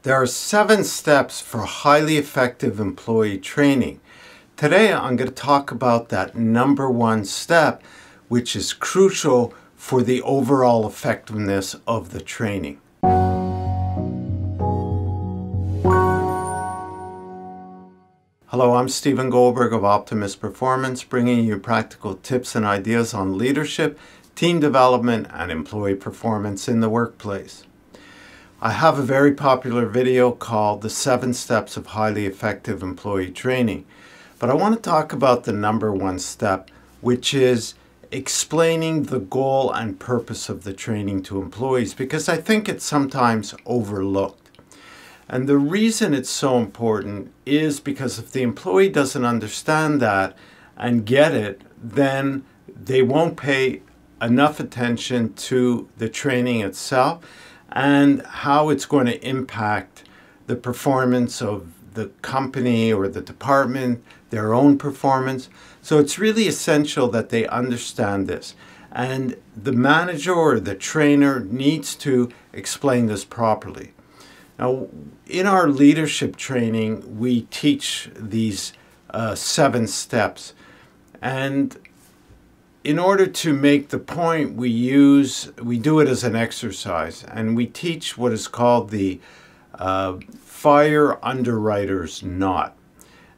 There are 7 steps for highly effective employee training. Today I'm going to talk about that number 1 step, which is crucial for the overall effectiveness of the training. Hello, I'm Goldberg of Optimus Performance, bringing you practical tips and ideas on leadership, team development, and employee performance in the workplace. I have a very popular video called The 7 Steps of Highly Effective Employee Training, but I want to talk about the number 1 step, which is explaining the goal and purpose of the training to employees, because I think it's sometimes overlooked. And the reason it's so important is because if the employee doesn't understand that and get it, then they won't pay enough attention to the training itself and how it's going to impact the performance of the company or the department, their own performance. So it's really essential that they understand this. And the manager or the trainer needs to explain this properly. Now, in our leadership training, we teach these 7 steps. And in order to make the point, we do it as an exercise. And we teach what is called the fire underwriters knot.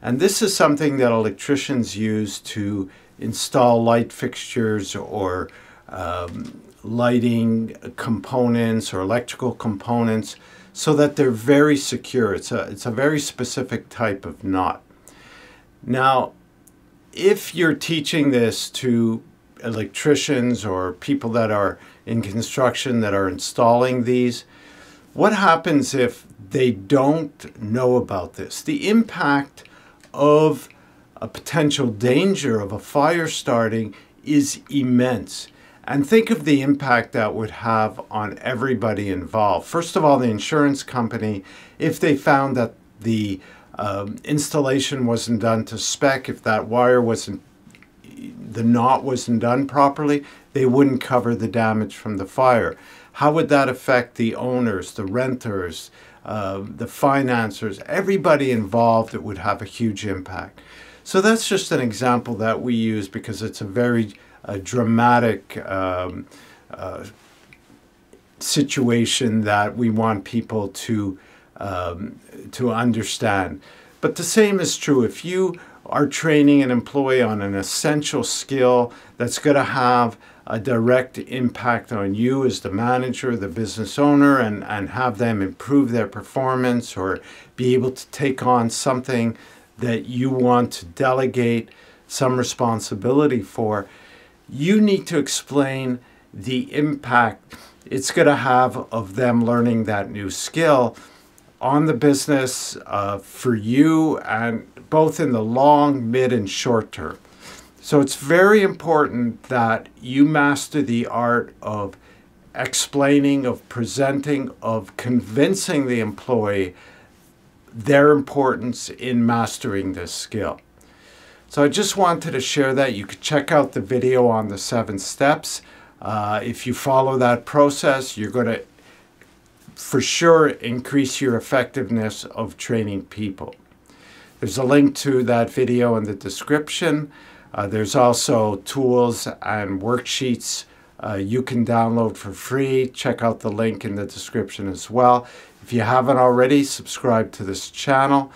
And this is something that electricians use to install light fixtures or lighting components or electrical components, so that they're very secure. It's a very specific type of knot. Now, if you're teaching this to electricians or people that are in construction that are installing these, what happens if they don't know about this? The impact of a potential danger of a fire starting is immense. And think of the impact that would have on everybody involved. First of all, the insurance company, if they found that the installation wasn't done to spec, if that wire the knot wasn't done properly, they wouldn't cover the damage from the fire. How would that affect the owners, the renters, the financiers, everybody involved? It would have a huge impact. So that's just an example that we use because it's a very dramatic situation that we want people to understand. But the same is true if you are training an employee on an essential skill that's going to have a direct impact on you as the manager, the business owner, and have them improve their performance or be able to take on something that you want to delegate some responsibility for. You need to explain the impact it's going to have of them learning that new skill on the business for you, and both in the long, mid, and short term. So it's very important that you master the art of explaining, of presenting, of convincing the employee their importance in mastering this skill. So I just wanted to share that. You could check out the video on the 7 steps. If you follow that process, you're going to for sure increase your effectiveness of training people. There's a link to that video in the description. There's also tools and worksheets you can download for free. Check out the link in the description as well. If you haven't already, subscribe to this channel.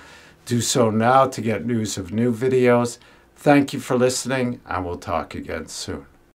Do so now to get news of new videos. Thank you for listening, and we'll talk again soon.